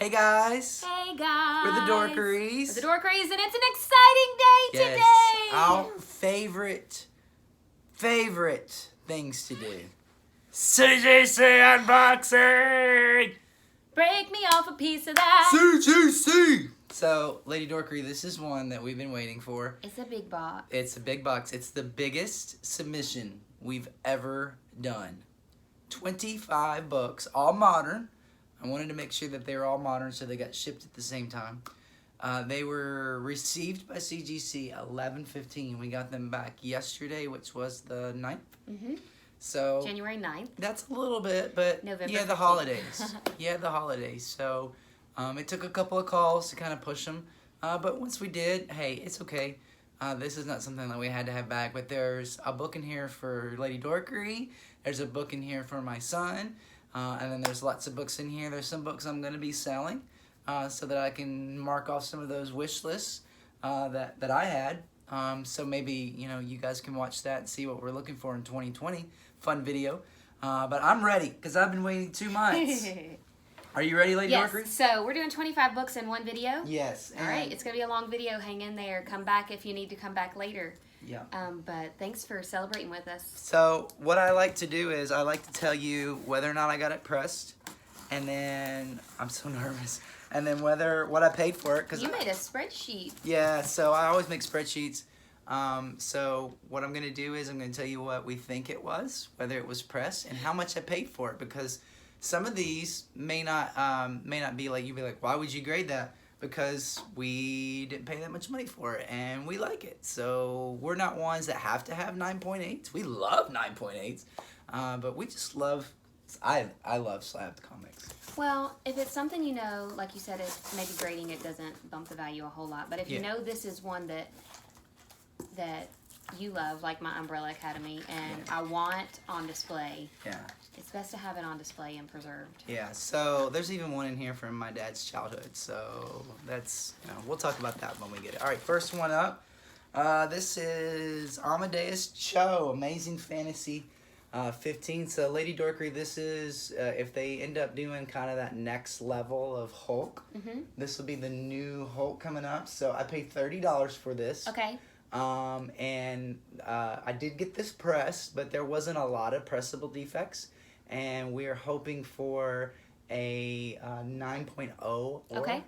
Hey guys. Hey guys. We're the Dorkeries. We're the Dorkeries, and it's an exciting day today. Our favorite things to do. CGC unboxing. Break me off a piece of that. CGC. So, Lady Dorkery, this is one that we've been waiting for. It's a big box. It's a big box. It's the biggest submission we've ever done. 25 books, all modern. I wanted to make sure that they were all modern, so they got shipped at the same time. They were received by CGC 11/15. We got them back yesterday, which was the 9th. Mm-hmm. So January 9th. that's a little bit, but November yeah, the 15th. holidays. Yeah, the holidays. So it took a couple of calls to kind of push them. But once we did, hey, it's okay. This is not something that we had to have back, but there's a book in here for Lady Dorkery. There's a book in here for my son. And then there's lots of books in here. There's some books I'm going to be selling so that I can mark off some of those wish lists that I had. So maybe, you guys can watch that and see what we're looking for in 2020. Fun video. But I'm ready because I've been waiting 2 months. Are you ready, Lady Dorkery? Yes, so we're doing 25 books in one video. Yes. All right, it's going to be a long video. Hang in there. Come back if you need to come back later. Yeah. But thanks for celebrating with us. So what I like to do is I like to tell you whether or not I got it pressed, and then I'm so nervous, and then what I paid for it. You made a spreadsheet. Yeah, so I always make spreadsheets. So what I'm gonna do is I'm gonna tell you what we think it was, whether it was pressed, and how much I paid for it, because some of these may not be like, you'd be like, why would you grade that? Because we didn't pay that much money for it, and we like it. So we're not ones that have to have 9.8s. We love 9.8s, but we just love, I love slab comics. Well, if it's something like you said, it's maybe grading it doesn't bump the value a whole lot. But if you know this is one that you love, like my Umbrella Academy, and I want on display. Yeah. It's best to have it on display and preserved. Yeah, so there's even one in here from my dad's childhood, so that's, we'll talk about that when we get it. All right, first one up. This is Amadeus Cho, Amazing Fantasy 15. So, Lady Dorkery, this is, if they end up doing kind of that next level of Hulk, this will be the new Hulk coming up. So, I paid $30 for this. Okay. And I did get this pressed, but there wasn't a lot of pressable defects. And we're hoping for a 9.0 or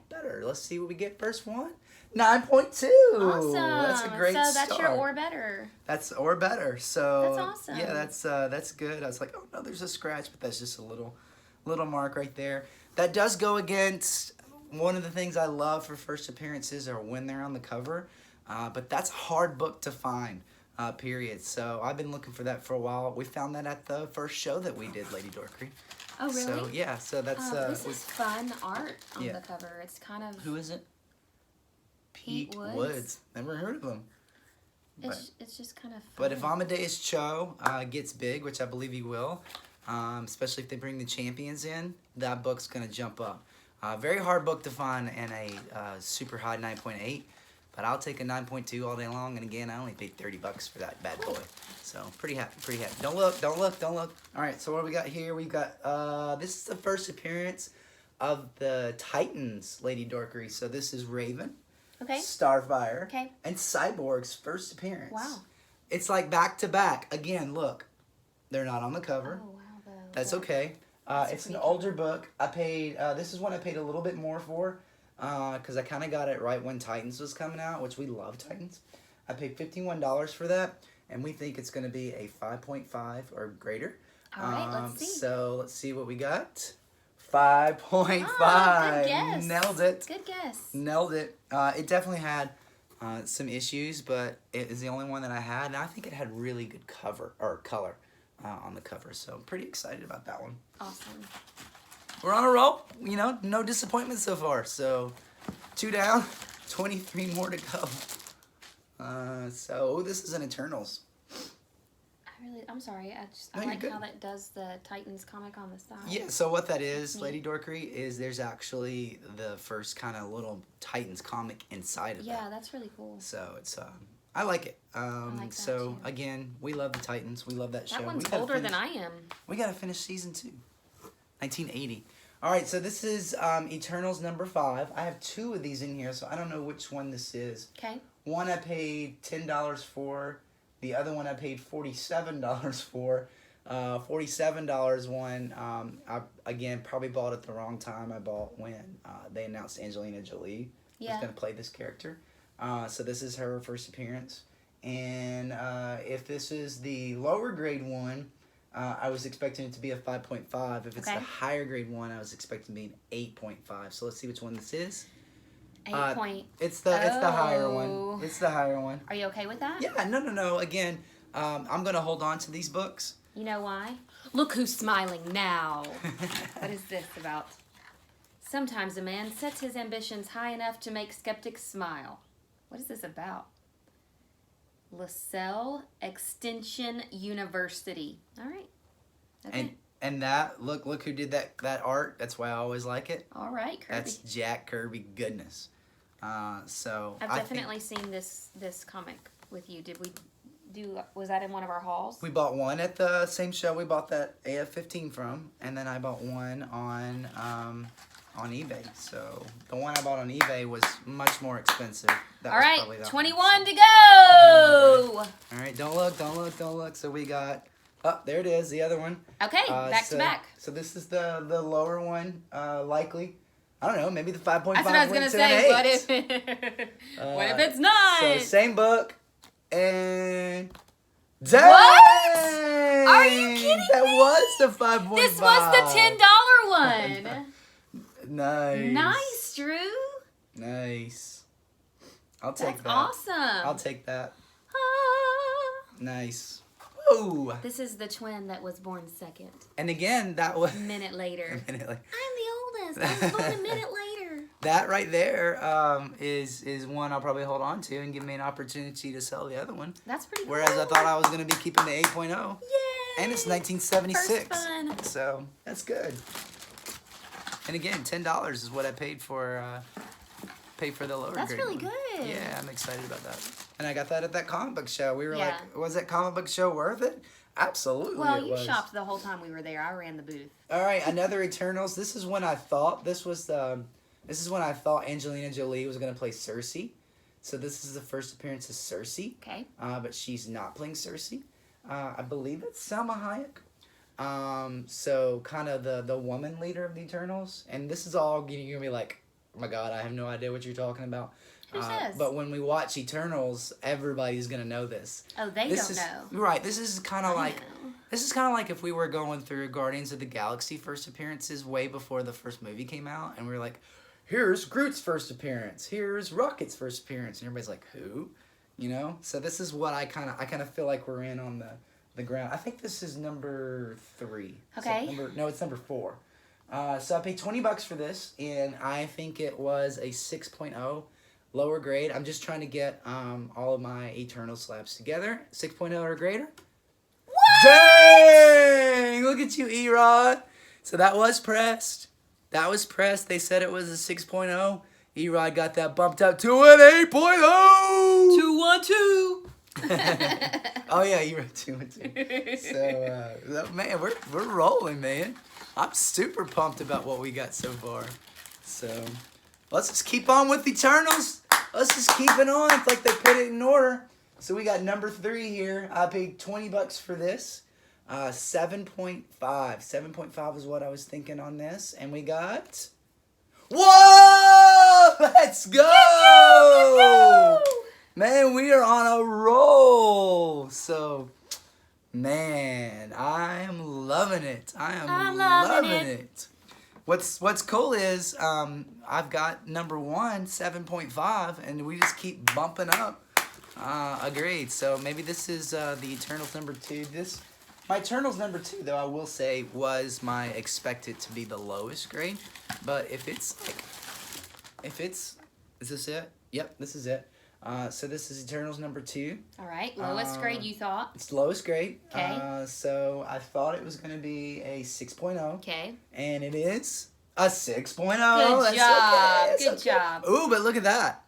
better. Let's see what we get first one. 9.2. Awesome. That's a great start. So that's your or better. That's or better. So that's awesome. Yeah, that's good. I was like, oh no, there's a scratch, but that's just a little mark right there. That does go against one of the things I love for first appearances or when they're on the cover. But that's a hard book to find. Period. So I've been looking for that for a while. We found that at the first show that we did, Lady Dorkery. Oh, really? So yeah, so that's this is fun art on the cover. It's kind of who is it? Pete Woods. Never heard of him. It's just kind of fun. But if Amadeus Cho gets big, which I believe he will, especially if they bring the champions in, that book's gonna jump up. Very hard book to find in a super high 9.8. But I'll take a 9.2 all day long, and again, I only paid $30 for that bad boy. So, pretty happy, pretty happy. Don't look. All right, so what do we got here? We've got, this is the first appearance of the Titans, Lady Dorkery. So, this is Raven, Starfire, and Cyborg's first appearance. Wow. It's like back-to-back. Again, look, they're not on the cover. Oh, wow. That's okay. It's an older book. I paid, this is one I paid a little bit more for. Because I kind of got it right when Titans was coming out, which we love Titans. I paid $51 for that, and we think it's going to be a 5.5 or greater. All right, let's see. So let's see what we got. 5.5. Good guess. Nailed it. Good guess. Nailed it. It definitely had some issues, but it is the only one that I had, and I think it had really good color on the cover. So I'm pretty excited about that one. Awesome. We're on a roll, no disappointment so far. So, 2 down, 23 more to go. So this is an Eternals. I'm sorry. I like how that does the Titans comic on the side. Yeah. So what that is, Lady Dorkery, is there's actually the first kind of little Titans comic inside of that. Yeah, that's really cool. So it's I like it. I like that so too. Again, we love the Titans. We love that show. That one's older than I am. We gotta finish season 2. 1980. All right, so this is Eternals number 5. I have 2 of these in here, so I don't know which one this is. Okay. One I paid $10 for. The other one I paid $47 for. $47 one, I, again, probably bought at the wrong time. I bought when they announced Angelina Jolie was going to play this character. So this is her first appearance. And if this is the lower grade one, I was expecting it to be a 5.5. If it's the higher grade one, I was expecting it to be an 8.5. So let's see which one this is. 8 point. It's the higher one. It's the higher one. Are you okay with that? Yeah, no. Again, I'm going to hold on to these books. You know why? Look who's smiling now. What is this about? Sometimes a man sets his ambitions high enough to make skeptics smile. What is this about? LaSalle Extension University. All right. Okay. And that look who did that art. That's why I always like it. All right, Kirby. That's Jack Kirby goodness. So I've definitely seen this comic with you. Did we do? Was that in one of our hauls? We bought one at the same show we bought that AF-15 from, and then I bought one on eBay. So the one I bought on eBay was much more expensive. All right, 21 to go. All right, don't look. So we got, oh, there it is, the other one. Okay, back to back. So this is the lower one, likely. I don't know, maybe the 5.5. That's what I was gonna say. What if it's not? So same book, and dang! What? Are you kidding me? That was the 5.5. This was the $10 one. Nice. Nice, Drew. Nice. I'll take that. That's awesome. I'll take that. Ah. Nice. Ooh. This is the twin that was born second. And again, that was... A minute later. I'm the oldest. I was born a minute later. That right there is one I'll probably hold on to and give me an opportunity to sell the other one. That's pretty cool. Whereas I thought I was going to be keeping the 8.0. Yay! And it's 1976. First fun. So, that's good. And again, $10 is what I paid for the lower grade. That's really one. good. Yeah, I'm excited about that. And I got that at that comic book show. We were like, was that comic book show worth it? Absolutely. Well, you shopped the whole time we were there. I ran the booth. All right, another Eternals. This is when I thought when I thought Angelina Jolie was going to play Cersei. So this is the first appearance of Cersei. Okay. But she's not playing Cersei. I believe it's Salma Hayek. So kind of the woman leader of the Eternals. And this is all you're going to be like, oh my God, I have no idea what you're talking about. Who says? But when we watch Eternals, everybody's going to know this. Oh, they don't know. Right. This is kind of like... This is kind of like if we were going through Guardians of the Galaxy first appearances way before the first movie came out. And we were like, here's Groot's first appearance. Here's Rocket's first appearance. And everybody's like, who? You know? So this is what I kind of feel like we're in on the ground. I think this is number 3. Okay. So it's number 4. So I paid $20 for this, and I think it was a 6.0 lower grade. I'm just trying to get all of my Eternal slabs together. 6.0 or greater. What? Dang! Look at you, Erod. So that was pressed. They said it was a 6.0. Erod got that bumped up to an 8.0. 212. Oh yeah, you wrote 212. So man, we're rolling, man. I'm super pumped about what we got so far. So let's just keep on with Eternals. Let's just keep it on. It's like they put it in order. So we got number 3 here. I paid $20 for this. 7.5. 7.5 is what I was thinking on this, and we got. Whoa! Let's go! Man, we are on a roll. So, man, I am loving it. I'm loving it. What's cool is I've got number 1, 7.5, and we just keep bumping up. Agreed. So maybe this is the Eternals number 2. My Eternals number 2, though, I will say, was my expected to be the lowest grade. But if it's is this it? Yep, this is it. So this is Eternals number 2. All right, lowest grade you thought? It's lowest grade. Okay. So I thought it was going to be a 6.0. Okay. And it is a 6.0. Good job. Okay. Good job. Ooh, but look at that.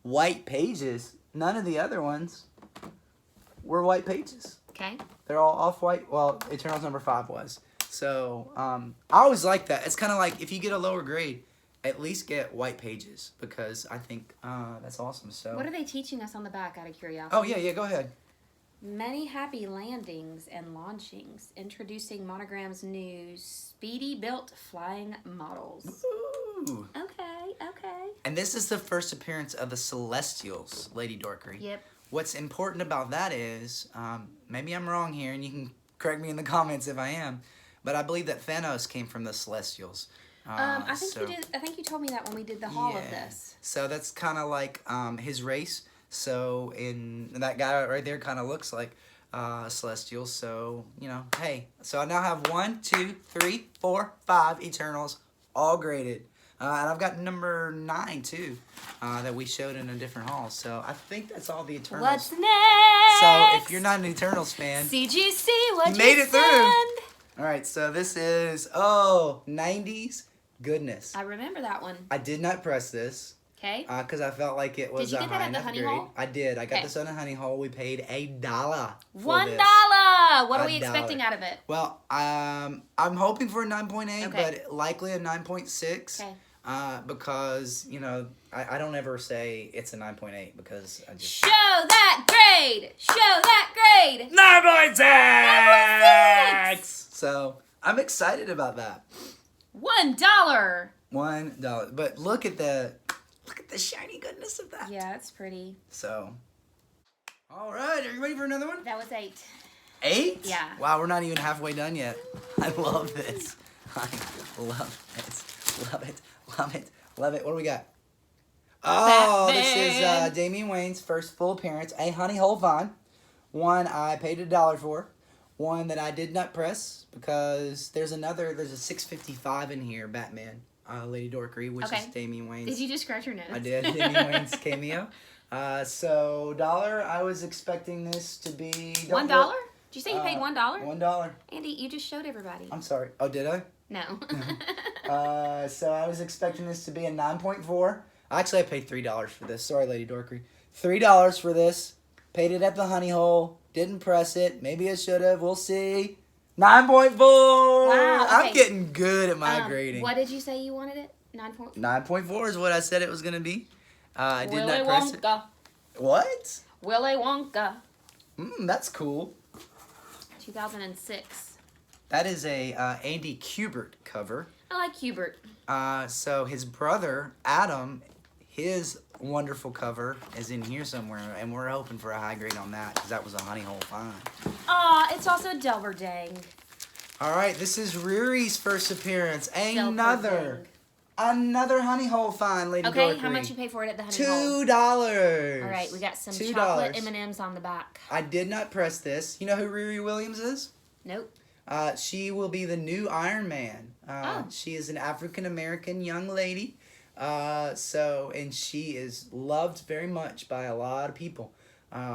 White pages. None of the other ones were white pages. Okay. They're all off-white. Well, Eternals number 5 was. So I always like that. It's kind of like if you get a lower grade, at least get white pages because I think that's awesome. So What are they teaching us on the back, out of curiosity? oh yeah, go ahead. Many happy landings and launchings. Introducing Monogram's new speedy built flying models. Ooh. Okay. And this is the first appearance of the Celestials, Lady Dorkery. Yep. What's important about that is, maybe I'm wrong here, and you can correct me in the comments if I am, but I believe that Thanos came from the Celestials. I think you did. I think you told me that when we did the haul of this. So that's kind of like his race. So that guy right there kind of looks like Celestial. So hey. So I now have 1, 2, 3, 4, 5 Eternals, all graded, and I've got number 9 too, that we showed in a different haul. So I think that's all the Eternals. What's next? So if you're not an Eternals fan, CGC, what you made it send? through. All right. So this is 90s goodness. I remember that one. I did not press this. Okay. Because I felt like it was Did you a get that high at the enough honey grade. hole? I did. I got Okay. this on a honey hole. We paid $1 for $1. this. What are we $1. expecting out of it? Well, I'm hoping for a 9.8, Okay. but likely a 9.6. Okay. Because I don't ever say it's a 9.8 because I just Show that grade. Show that grade. 9.6. So I'm excited about that. $1. $1, but look at the shiny goodness of that. Yeah, it's pretty. So, all right, are you ready for another one? That was 8. 8? Yeah. Wow, we're not even halfway done yet. I love this. I love it. Love it. Love it. Love it. What do we got? Oh, this is Damian Wayne's first full appearance. A honey hole find. One I paid $1 for. One that I did not press because there's a $6.55 in here, Batman, Lady Dorkery, which is Damian Wayne's. Did you just scratch your nose? I did. Damian Wayne's cameo. So $1. I was expecting this to be $1? Did you say you paid $1? $1. Andy, you just showed everybody. I'm sorry. Oh, did I? No. So I was expecting this to be a 9.4. Actually, I paid $3 for this. Sorry, Lady Dorkery. $3 for this. Paid it at the honey hole. Didn't press it. Maybe I should have. We'll see. 9.4. Wow, okay. I'm getting good at my grading. What did you say you wanted it? 9.4? 9.4 is what I said it was going to be. I did Willy not press Wonka. it. What? Willy Wonka. That's cool. 2006. That is a Andy Kubert cover. I like Hubert. So his brother, Adam, his wonderful cover is in here somewhere, and we're hoping for a high grade on that because that was a honey hole find. Aw, it's also Delberdang. All right, this is Riri's first appearance. Delberdang. Another honey hole find, Lady Okay, Dorkery. how much you pay for it at the honey hole? $2. All right, we got some $2. chocolate M&Ms on the back. I did not press this. You know who Riri Williams is? Nope. She will be the new Iron Man. Oh. She is an African-American young lady. And she is loved very much by a lot of people.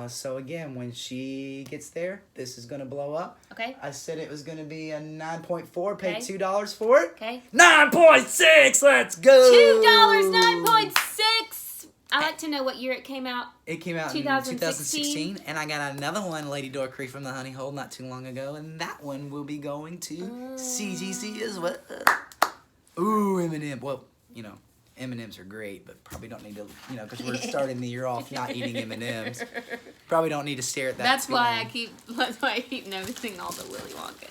So again, when she gets there, this is going to blow up. Okay. I said it was going to be a 9.4, paid Okay. $2 for it. Okay. 9.6, let's go! $2, 9.6. I like to know what year it came out. It came out in 2016, and I got another one, Lady Dorkery from the Honey Hole, not too long ago, and that one will be going to CGC as well. Ooh, M&M. Well, M&Ms are great, but probably don't need to, because we're starting the year off not eating M&Ms. Probably don't need to stare at that. That's too why long. That's why I keep noticing all the Willy Wonka.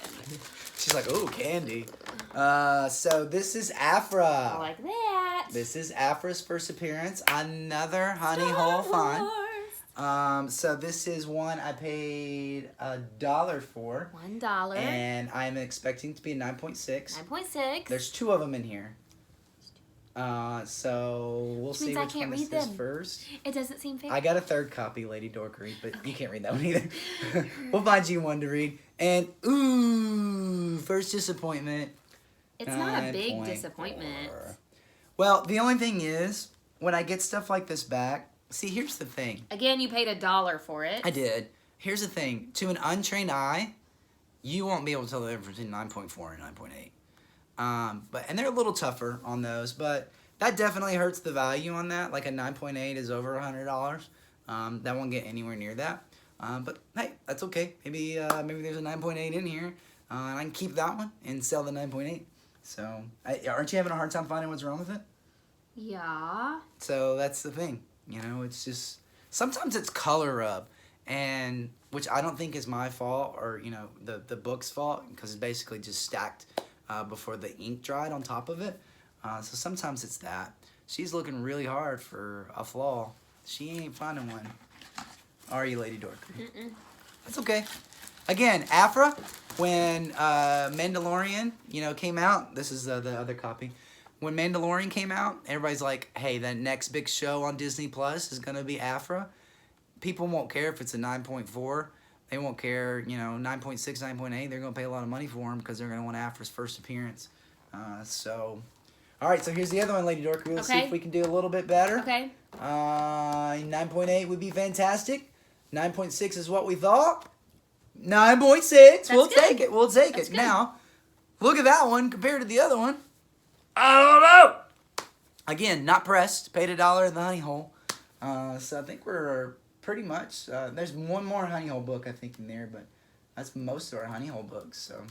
She's like, ooh, candy. So this is Aphra. I like that. This is Aphra's first appearance. Another honey hole find. So this is one I paid $1 for. $1. And I'm expecting to be a 9.6. 9.6. There's 2 of them in here. So we'll see means I which can't one this read is them. first. It doesn't seem fair. I got a 3rd copy, Lady Dorkery, but you can't read that one either. We'll find you one to read. And ooh, first disappointment. It's not a big 9.4. disappointment. Well, the only thing is, when I get stuff like this back, see, here's the thing. Again, you paid $1 for it. I did. Here's the thing. To an untrained eye, you won't be able to tell the difference between 9.4 and 9.8. And they're a little tougher on those, but that definitely hurts the value on that. Like a 9.8 is over $100. That won't get anywhere near that. But hey, that's okay. Maybe there's a 9.8 in here. And I can keep that one and sell the 9.8. So, aren't you having a hard time finding what's wrong with it? Yeah. So that's the thing. It's just sometimes it's color rub, and which I don't think is my fault or the book's fault, because it's basically just stacked before the ink dried on top of it. So sometimes it's that. She's looking really hard for a flaw. She ain't finding one. Are you, Lady Dorkery? Mm-mm. That's okay. Again, Aphra, when Mandalorian, came out. This is the other copy. When Mandalorian came out, everybody's like, hey, that next big show on Disney Plus is going to be Aphra. People won't care if it's a 9.4. They won't care, 9.6, 9.8. They're going to pay a lot of money for them because they're going to want Aphra's first appearance. All right, so here's the other one, Lady Dorkery. Let's see if we can do a little bit better. Okay. 9.8 would be fantastic. 9.6 is what we thought. 9.6. We'll take it. We'll take it. Now, look at that one compared to the other one. I don't know. Again, not pressed. Paid $1 in the honey hole. So I think we're pretty much... there's one more honey hole book, I think, in there, but that's most of our honey hole books. So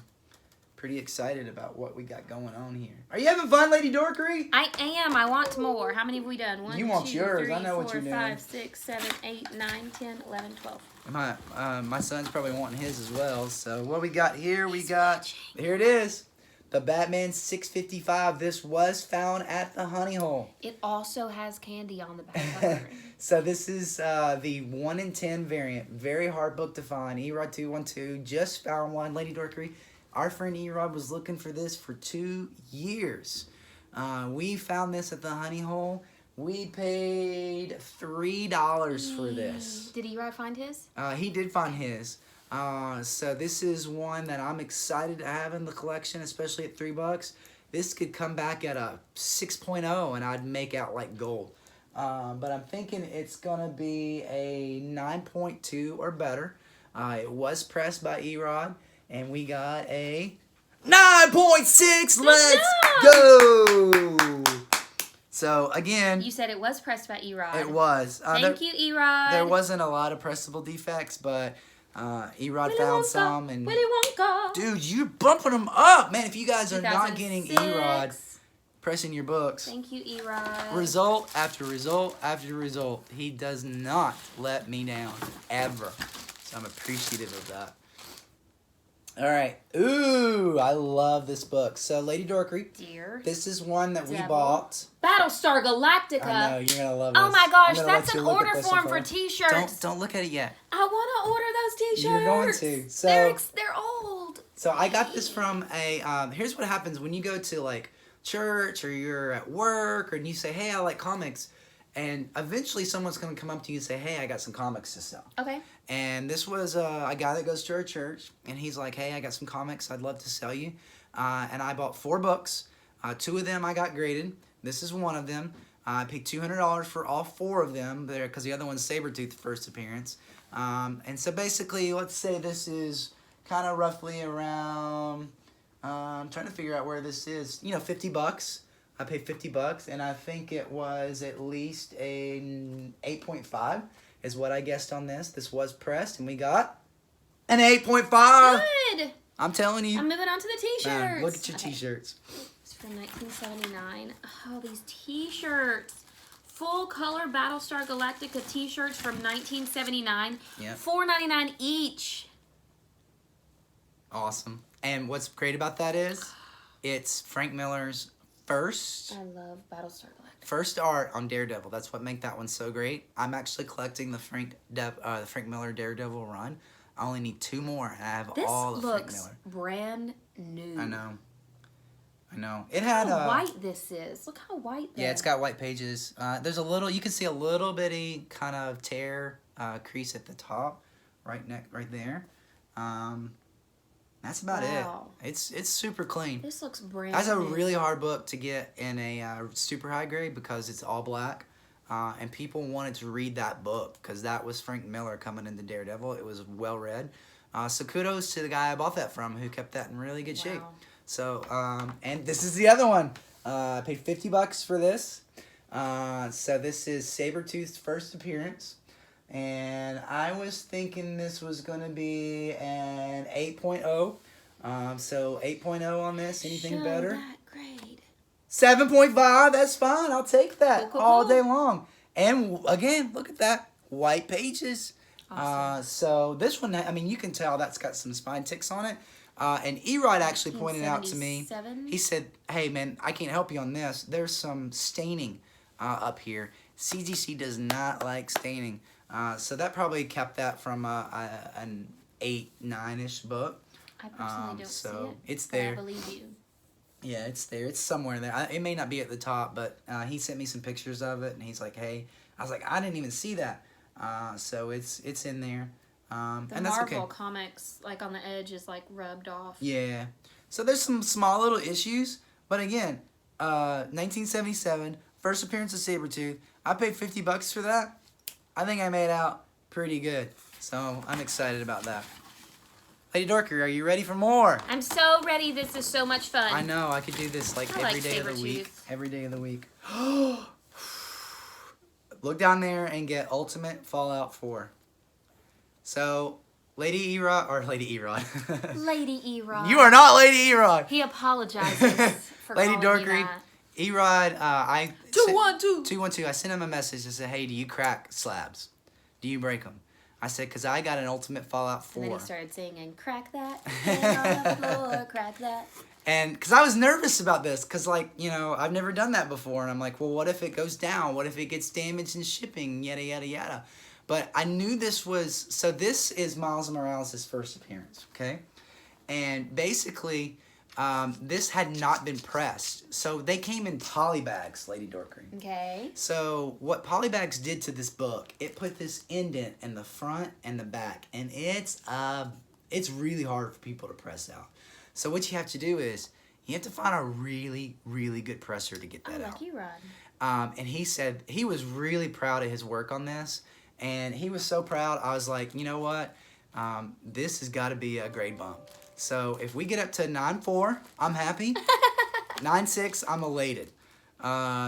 pretty excited about what we got going on here. Are you having fun, Lady Dorkery? I am. I want more. How many have we done? 1, You want 2, yours. 3, I know 4, what you're doing. 5, 6, 7, 8, 9, 10, 11, 12. My son's probably wanting his as well. So what we got here, here it is. The Batman 655. This was found at the honey hole. It also has candy on the back cover. So this is the 1 in 10 variant. Very hard book to find. Erod 212 just found one. Lady Dorkery, our friend Erod was looking for this for 2 years. We found this at the honey hole. We paid $3 for this. Did Erod find his? He did find his. So this is one that I'm excited to have in the collection, especially at $3. This could come back at a 6.0 and I'd make out like gold. But I'm thinking it's going to be a 9.2 or better. It was pressed by Erod, and we got a 9.6. Let's go! So, again... You said it was pressed by Erod. It was. Thank you, Erod. There wasn't a lot of pressable defects, but Erod found some. And Willy Wonka. Dude, you're bumping them up. Man, if you guys are not getting 2006. Erod pressing your books. Thank you, Erod. Result after result after result. He does not let me down. Ever. So I'm appreciative of that. All right. Ooh, I love this book. So, Lady Dorkery, Dear this is one that we Devil. bought. Battlestar Galactica. I know, you're going to love this. Oh my gosh, I'm gonna that's let you an look at order this form one for first. t-shirts. Don't look at it yet. I want to order those t-shirts. You're going to. So, They're old. So I got this from a, here's what happens when you go to like church or you're at work and you say, hey, I like comics. And eventually someone's going to come up to you and say, hey, I got some comics to sell. Okay. And this was a guy that goes to our church. And he's like, hey, I got some comics I'd love to sell you. And I bought 4 books. 2 of them I got graded. This is one of them. I paid $200 for all 4 of them because the other one's Sabretooth first appearance. And so basically, let's say this is kind of roughly around, I'm trying to figure out where this is, $50. I paid $50, and I think it was at least a 8.5 is what I guessed on this. This was pressed, and we got an 8.5. Good. I'm telling you. I'm moving on to the t-shirts. Man, look at your t-shirts. It's from 1979. Oh, these t-shirts. Full color Battlestar Galactica t-shirts from 1979. Yep. $4.99 each. Awesome. And what's great about that is it's Frank Miller's first I love Battlestar Galactica. first art on Daredevil. That's what makes that one so great. I'm actually collecting the Frank Miller Daredevil run. I only need 2 more, and I have all of Frank Miller. This looks brand new. I know. It Look had how white this is. Look how white. Yeah, it's got white pages. There's a little. You can see a little bitty kind of tear crease at the top, right there. That's about it. It's super clean. This looks brand That's a new. really hard book to get in a super high grade because it's all black. And people wanted to read that book because that was Frank Miller coming into Daredevil. It was well read. So kudos to the guy I bought that from who kept that in really good shape. So, and this is the other one. I paid $50 for this. So this is Sabretooth's first appearance. And I was thinking this was going to be an 8.0. So 8.0 on this. Anything Show better? that grade. 7.5. That's fine. I'll take that Cool, all cool. day long. And again, look at that. White pages. Awesome. So this one, I mean, you can tell that's got some spine ticks on it. And Erod actually pointed out to me, 1977? he said, hey man, I can't help you on this. There's some staining up here. CGC does not like staining. So that probably kept that from an 8, 9-ish book. I personally don't see it. It's but I there. believe you. Yeah, it's there. It's somewhere there. It may not be at the top, but he sent me some pictures of it, and he's like, hey. I was like, I didn't even see that. So it's in there. The And that's Marvel okay. comics, like on the edge, is like rubbed off. Yeah. So there's some small little issues, but again, 1977, first appearance of Sabretooth. I paid $50 for that. I think I made out pretty good. So I'm excited about that. Lady Dorker, are you ready for more? I'm so ready. This is so much fun. I know, I could do this like I every like day of the week. Sabretooth. Every day of the week. Look down there and get Ultimate Fallout 4. So, Lady Erod, or Lady Erod. Lady Erod. You are not Lady Erod. He apologizes for Lady calling Dorkery, you that. Erod, I... 212. 212. I sent him a message and said, hey, do you crack slabs? Do you break them? I said, because I got an Ultimate Fallout 4. And then he started singing, crack that, hand on the floor, crack that. And because I was nervous about this, because, like, you know, I've never done that before. And I'm like, well, what if it goes down? What if it gets damaged in shipping? Yada, yada, yada. But I knew this was, so this is Miles Morales' first appearance, okay? And basically, this had not been pressed. So they came in polybags, Lady Dorkery. Okay. So what polybags did to this book, it put this indent in the front and the back. And it's really hard for people to press out. So what you have to do is, you have to find a really, really good presser to get that out. Like Erod. And he said he was really proud of his work on this. And he was so proud, I was like, you know what? This has got to be a grade bump. So if we get up to 9.4, I'm happy. 9.6, I'm elated.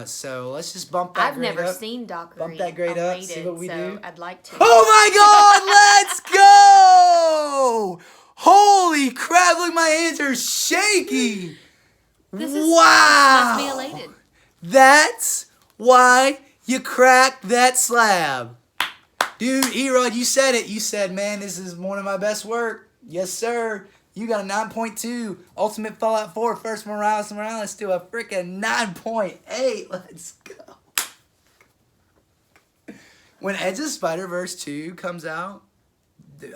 So let's just bump that I've grade up. never seen Dockery Bump that grade up, see elated, what we so do. I'd like to. Oh my God, let's go! Holy crap, look, my hands are shaky. This is Wow. must be elated. That's why you cracked that slab. Dude, Erod, you said it. You said, man, this is one of my best work. Yes, sir. You got a 9.2. Ultimate Fallout 4, first Morales to a freaking 9.8. Let's go. When Edge of Spider-Verse 2 comes out,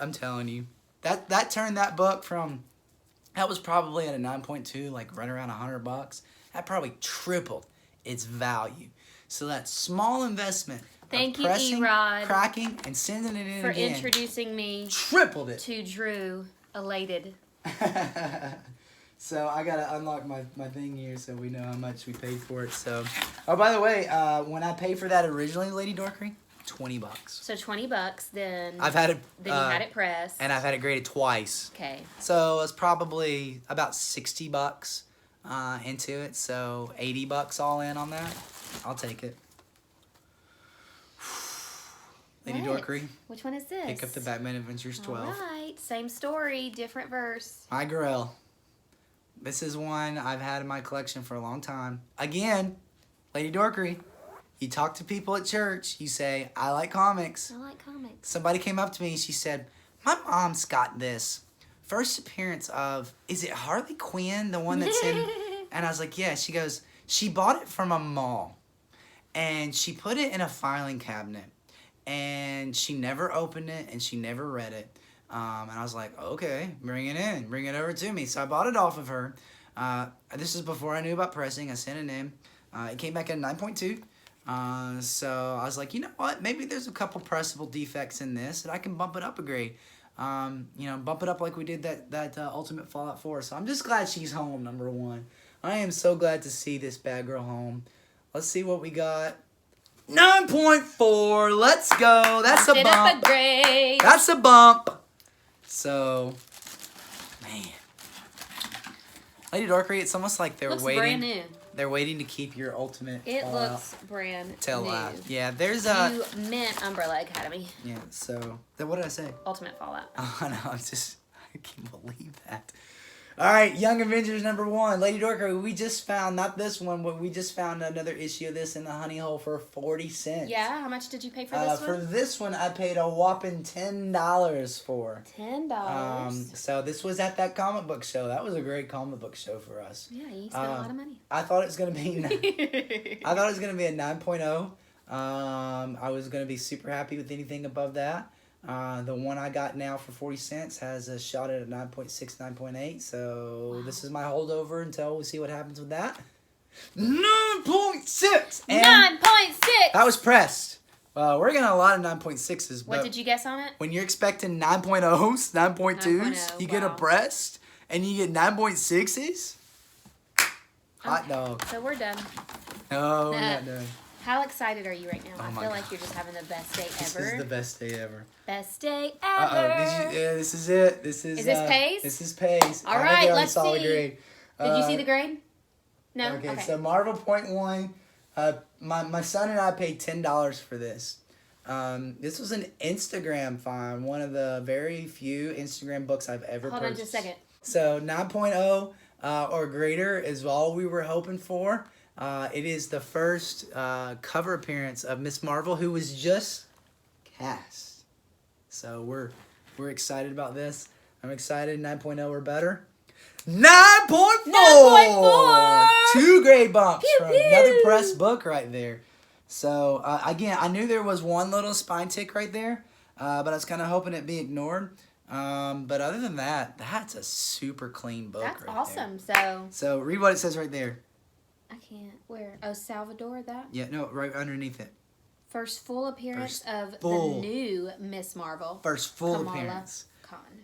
I'm telling you, that turned that book from, that was probably at a 9.2, like right around $100. That probably tripled its value. So that small investment Thank of you, pressing, Erod, cracking, and sending it in for again introducing me tripled it. to Drew elated. So I gotta unlock my thing here so we know how much we paid for it. So, oh, by the way, when I paid for that originally, Lady Dorkery, $20. So $20. Then I've had it. Then you had it pressed. And I've had it graded twice. Okay. So it's probably about $60 into it. So $80 all in on that. I'll take it. Lady What? Dorkery, Which one is this? pick up the Batman Adventures 12. All right. Same story, different verse. My Grail. This is one I've had in my collection for a long time. Again, Lady Dorkery, you talk to people at church. You say, I like comics. I like comics. Somebody came up to me. She said, my mom's got this. First appearance of, is it Harley Quinn, the one that's in? And I was like, yeah. She goes, she bought it from a mall. And she put it in a filing cabinet. And she never opened it, and she never read it. And I was like, okay, bring it in. Bring it over to me. So I bought it off of her. This is before I knew about pressing. I sent it in. It came back at 9.2. So I was like, you know what? Maybe there's a couple pressable defects in this, and I can bump it up a grade. You know, bump it up like we did that Ultimate Fallout 4. So I'm just glad she's home, number one. I am so glad to see this bad girl home. Let's see what we got. 9.4. Let's go. That's a Bumped it up bump. a grade. That's a bump. So, man. Lady Dorkery, it's almost like they're Looks waiting. brand new. They're waiting to keep your Ultimate It Fallout looks brand till new. live. Yeah, there's a. You meant Umbrella Academy. Yeah. So, what did I say? Ultimate Fallout. Oh no, I can't believe that. All right, Young Avengers #1. Lady Dorker, we just found, not this one, but we just found another issue of this in the honey hole for 40 cents. Yeah, how much did you pay for this one? For this one, I paid a whopping $10 for. $10. So this was at that comic book show. That was a great comic book show for us. Yeah, you spent a lot of money. I thought it was gonna be. I thought it was gonna be a 9.0. I was gonna be super happy with anything above that. The one I got now for 40 cents has a shot at a 9.6, 9.8. So wow. This is my holdover until we see what happens with that. 9.6! 9.6! That was pressed. We're getting a lot of 9.6s. What did you guess on it? When you're expecting 9.0s, 9.2s, you get a breast, and you get 9.6s? Hot dog. So we're done. No, we're not done. How excited are you right now? Oh I feel like you're just having the best day ever. This is the best day ever. Best day ever. Yeah, this is it. Is this Pace? This is Pace. All right, let's see. Grade. Did you see the grade? No? Okay, so Marvel .1. My son and I paid $10 for this. This was an Instagram find. One of the very few Instagram books I've ever purchased. Hold on just a second. So 9.0 or greater is all we were hoping for. It is the first cover appearance of Miss Marvel, who was just cast. So we're excited about this. I'm excited. 9.0 or better. 9.4! 2 grade bumps from another press book right there. So again, I knew there was one little spine tick right there, but I was kind of hoping it'd be ignored. But other than that, that's a super clean book. That's right awesome. there. So read what it says right there. I can't. Where? Oh, Salvador, that? Yeah, no, right underneath it. First full appearance of the new Miss Marvel. First full appearance.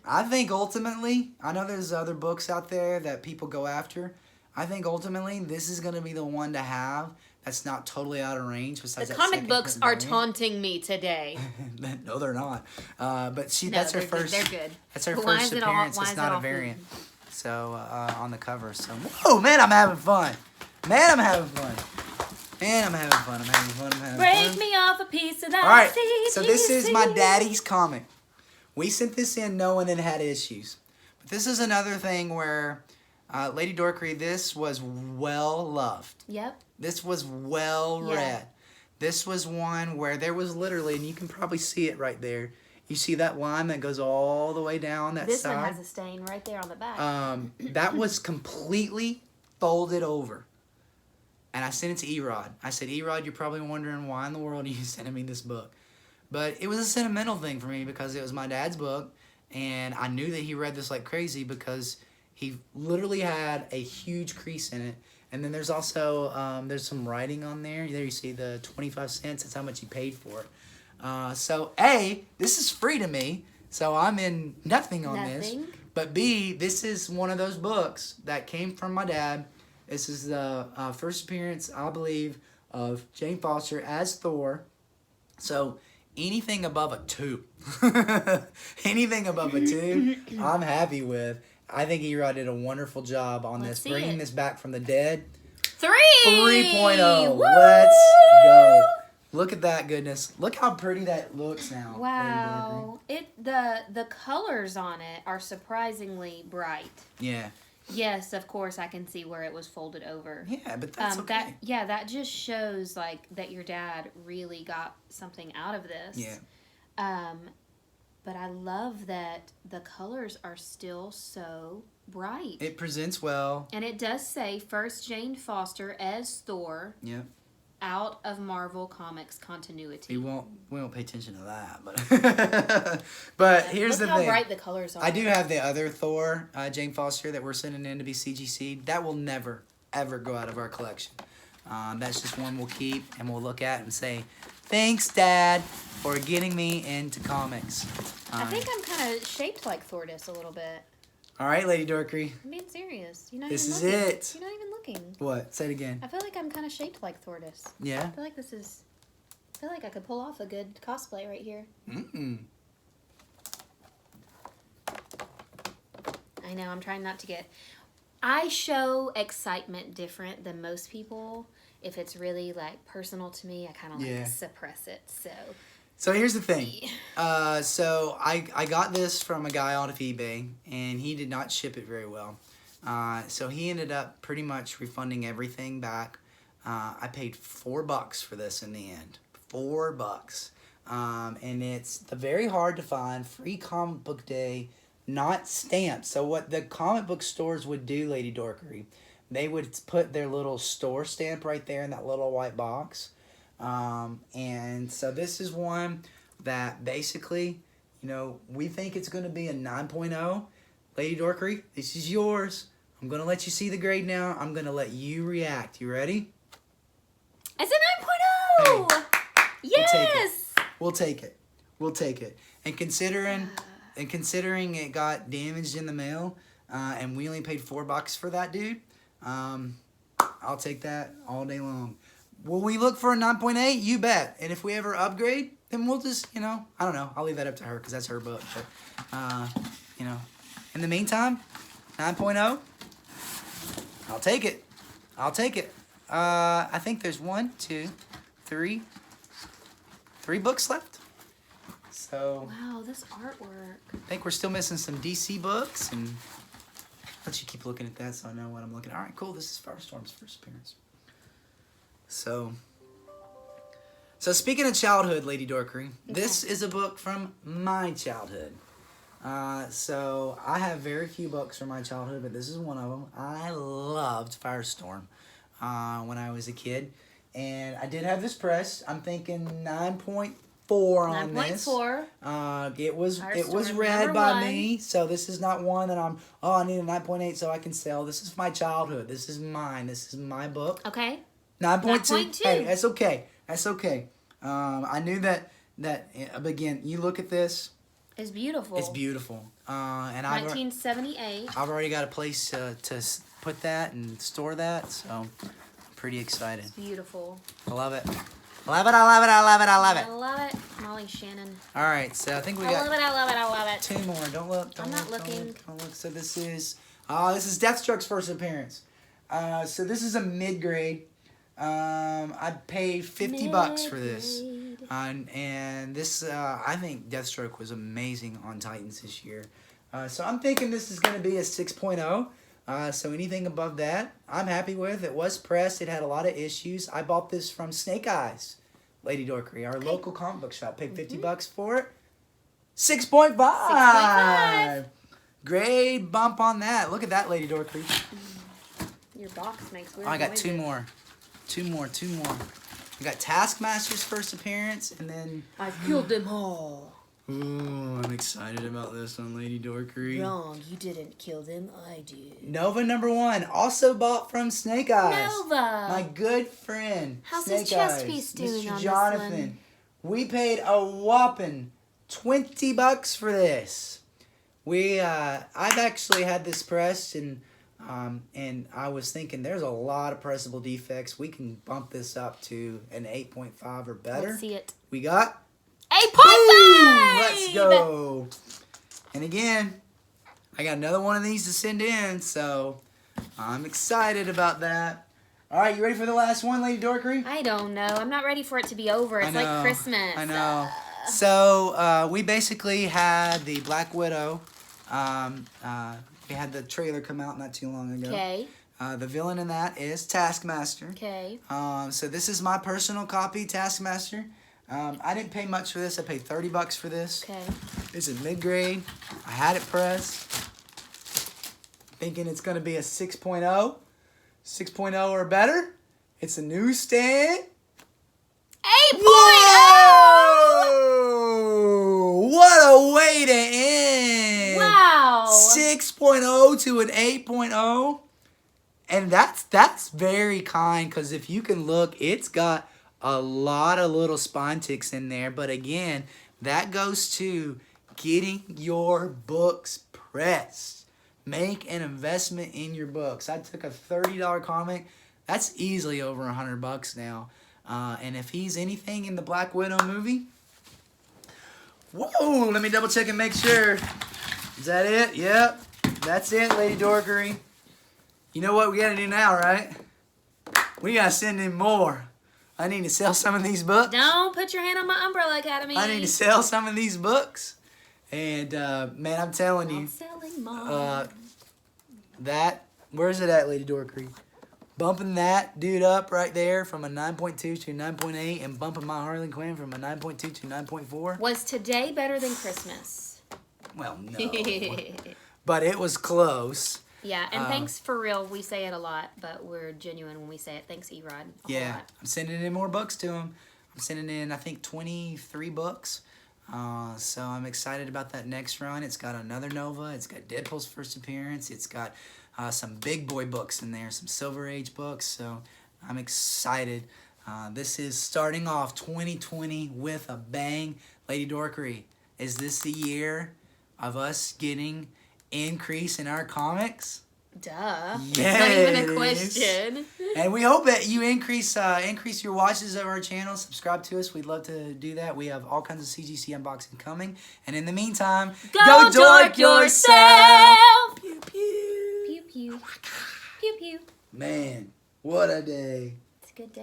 I think ultimately, I know there's other books out there that people go after. I think ultimately this is going to be the one to have that's not totally out of range. Besides the comic books are taunting me today. No, they're not. But that's her first. They're good. That's her first appearance. It's not a variant. So on the cover. So whoa, man, I'm having fun. Man, I'm having fun. Break me off a piece of that. All right, so this is my daddy's comic. We sent this in knowing it had issues. But this is another thing where, Lady Dorkery, this was well loved. Yep. This was well read. This was one where there was literally, and you can probably see it right there. You see that line that goes all the way down that this side? This one has a stain right there on the back. That was completely folded over. And I sent it to Erod. I said, Erod, you're probably wondering why in the world are you sending me this book? But it was a sentimental thing for me because it was my dad's book. And I knew that he read this like crazy because he literally had a huge crease in it. And then there's also, there's some writing on there. There you see the 25 cents. That's how much he paid for it. So A, this is free to me. So I'm in nothing on this. But B, this is one of those books that came from my dad. This is the first appearance, I believe, of Jane Foster as Thor. So anything above a 2, anything above a 2, I'm happy with. I think Erod did a wonderful job on this, bringing this back from the dead. 3.0. Let's go. Look at that goodness. Look how pretty that looks now. Wow. The colors on it are surprisingly bright. Yeah. Yes, of course, I can see where it was folded over. Yeah, but that's okay. That just shows like that your dad really got something out of this. Yeah. But I love that the colors are still so bright. It presents well. And it does say first Jane Foster as Thor. Yeah. Out of Marvel Comics continuity. We won't pay attention to that, but here's the thing. Look how bright the colors are. I do have the other Thor, Jane Foster, that we're sending in to be CGC. That will never, ever go out of our collection. That's just one we'll keep and we'll look at and say, thanks, Dad, for getting me into comics. I think I'm kind of shaped like Thordis a little bit. All right, Lady Dorkery. I'm being serious. You're not this even is looking. it. You're not even looking. What? Say it again. I feel like I'm kind of shaped like Thordis. Yeah? I feel like I feel like I could pull off a good cosplay right here. I know, I'm trying not to get... I show excitement different than most people. If it's really, like, personal to me, I kind of, like, suppress it, So here's the thing. So I got this from a guy out of eBay, and he did not ship it very well. So he ended up pretty much refunding everything back. I paid $4 for this in the end. $4. And it's the very hard to find free comic book day, not stamped. So what the comic book stores would do, Lady Dorkery, they would put their little store stamp right there in that little white box. And so this is one that basically, you know, we think it's going to be a 9.0. Lady Dorkery, this is yours. I'm going to let you see the grade now. I'm going to let you react. You ready? It's a 9.0! Hey, Yes! We'll take it. We'll take it. And considering it got damaged in the mail, and we only paid $4 for that, dude, I'll take that all day long. Will we look for a 9.8? You bet. And if we ever upgrade, then we'll just, you know, I don't know. I'll leave that up to her because that's her book. But, you know, in the meantime, 9.0, I'll take it. I'll take it. I think there's 3 books left. So Wow, this artwork. I think we're still missing some DC books, and I'll let you keep looking at that so I know what I'm looking at. All right, cool. This is Firestorm's first appearance. So speaking of childhood, Lady Dorkery, this is a book from my childhood. So I have very few books from my childhood, but this is one of them. I loved Firestorm when I was a kid, and I did have this press. I'm thinking 9.4 on this. 9.4. It was Firestorm, read number by 1. me, so this is not one that I need a 9.8 so I can sell. This is my childhood. This is mine. This is my book. Okay. 9.2. 9.2. Hey, that's okay. That's okay. I knew that again, you look at this. It's beautiful. It's beautiful. And 1978. I've already got a place to put that and store that, so I'm pretty excited. It's beautiful. I love it. Love it, I love it, I love it, I love it. I love it. Molly Shannon. All right, so I think we I got love it, I love it, I love it. 2 more. Don't look. I'm not looking. Don't look. So this is Deathstroke's first appearance. So this is a mid-grade. I paid $50 for this. And this, I think Deathstroke was amazing on Titans this year. So I'm thinking this is going to be a 6.0. So anything above that, I'm happy with. It was pressed. It had a lot of issues. I bought this from Snake Eyes, Lady Dorkery, our local comic book shop. Paid $50 for it. 6.5. 6.5. Great bump on that. Look at that, Lady Dorkery. Your box makes weird Oh, I got noises. 2 more. 2 more. We got Taskmaster's first appearance, and then... I've killed them all. Ooh, I'm excited about this one, Lady Dorkery. Wrong, you didn't kill them, I did. Nova #1, also bought from Snake Eyes. Nova! My good friend, How's Snake his chest Eyes, piece doing Mr. on this Jonathan. one? We paid a whopping $20 for this. I've actually had this pressed, and I was thinking there's a lot of pressable defects. We can bump this up to an 8.5 or better. Let's see it. We got 8.5! Let's go. And again, I got another one of these to send in, so I'm excited about that. All right, you ready for the last one, Lady Dorkery? I don't know. I'm not ready for it to be over. It's like Christmas. I know. So we basically had the Black Widow. We had the trailer come out not too long ago. Okay. The villain in that is Taskmaster. Okay. So this is my personal copy, Taskmaster. I didn't pay much for this. I paid $30 for this. Okay. This is mid-grade. I had it pressed. Thinking it's going to be a 6.0. 6.0 or better. It's a newsstand. 8.0! Whoa! What a way to end. Wow. 6.0 to an 8.0. And that's very kind, because if you can look, it's got a lot of little spine ticks in there. But again, that goes to getting your books pressed. Make an investment in your books. I took a $30 comic. That's easily over $100 now. And if he's anything in the Black Widow movie, whoa, let me double check and make sure. Is that it? Yep. That's it, Lady Dorkery. You know what we gotta do now, right? We gotta send in more. I need to sell some of these books. Don't put your hand on my Umbrella Academy. I need to sell some of these books. And, man, I'm telling you, Not selling more. that Where's it at, Lady Dorkery? Bumping that dude up right there from a 9.2 to 9.8 and bumping my Harley Quinn from a 9.2 to 9.4. Was today better than Christmas? Well, no. But it was close. Yeah, and thanks for real. We say it a lot, but we're genuine when we say it. Thanks, Erod. Yeah, I'm sending in more books to him. I'm sending in, I think, 23 books. So I'm excited about that next run. It's got another Nova. It's got Deadpool's first appearance. It's got some big boy books in there, some Silver Age books. So I'm excited. This is starting off 2020 with a bang. Lady Dorkery, is this the year of us getting increase in our comics? Duh. Yeah, Not even a question. And we hope that you increase your watches of our channel. Subscribe to us. We'd love to do that. We have all kinds of CGC unboxing coming. And in the meantime, go dork yourself. Pew pew. Pew pew. Pew pew. Man, what a day. It's a good day.